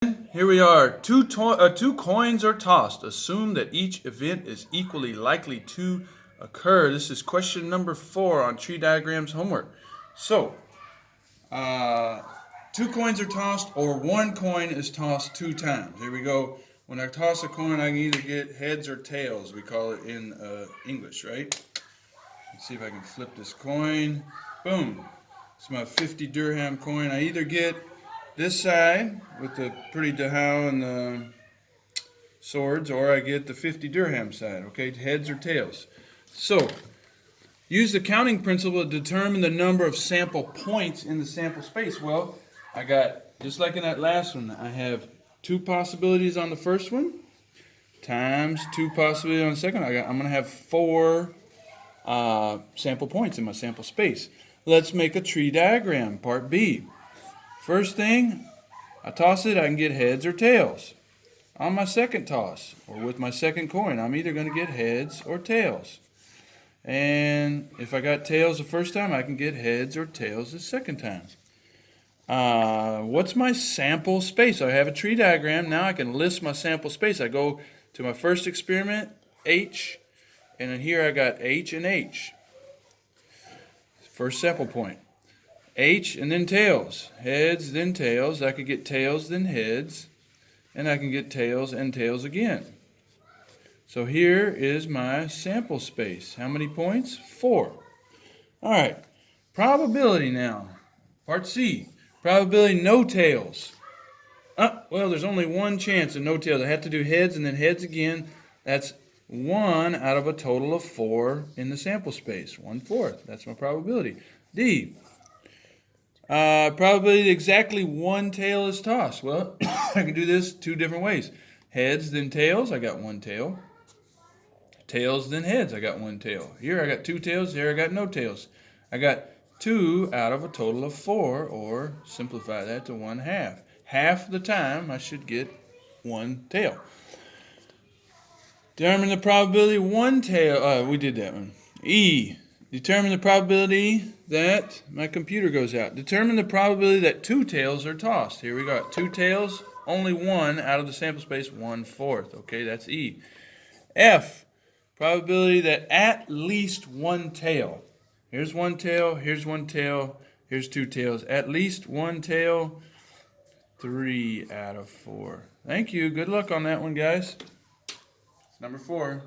Here we are. Two coins are tossed. Assume that each event is equally likely to occur. This is question number 4 on tree diagrams homework. So, two coins are tossed, or one coin is tossed 2 times. Here we go. When I toss a coin, I can either get heads or tails. We call it in English, right? Let's see if I can flip this coin. Boom. It's my 50 dirham coin. I either get this side with the pretty dahau and the swords, or I get the 50 dirham side, okay, heads or tails. So, use the counting principle to determine the number of sample points in the sample space. Well, I got, just like in that last one, I have 2 possibilities on the first one, times 2 possibilities on the second. I'm going to have 4 sample points in my sample space. Let's make a tree diagram, part B. First thing, I toss it, I can get heads or tails. On my second toss, or with my second coin, I'm either going to get heads or tails. And if I got tails the first time, I can get heads or tails the second time. What's my sample space? I have a tree diagram. Now I can list my sample space. I go to my first experiment, H, and then here I got H and H. First sample point. H and then tails. Heads, then tails. I could get tails, then heads. And I can get tails and tails again. So here is my sample space. How many points? 4. All right. Probability now. Part C. Probability no tails. Well, there's only one chance of no tails. I have to do heads and then heads again. That's 1 out of a total of 4 in the sample space. 1/4. That's my probability. D. Probability that exactly 1 tail is tossed. Well, I can do this 2 different ways. Heads, then tails. I got 1 tail. Tails, then heads. I got 1 tail. Here I got 2 tails. Here I got no tails. I got 2 out of a total of 4, or simplify that to 1/2. Half the time I should get 1 tail. Determine the probability 1 tail. We did that one. E. Determine the probability that my computer goes out. Determine the probability that 2 tails are tossed. Here we got 2 tails, only 1 out of the sample space, 1/4. Okay, that's E. F. Probability that at least 1 tail. Here's 1 tail, here's 1 tail, here's 2 tails. At least 1 tail, 3 out of 4. Thank you. Good luck on that one, guys. Number 4.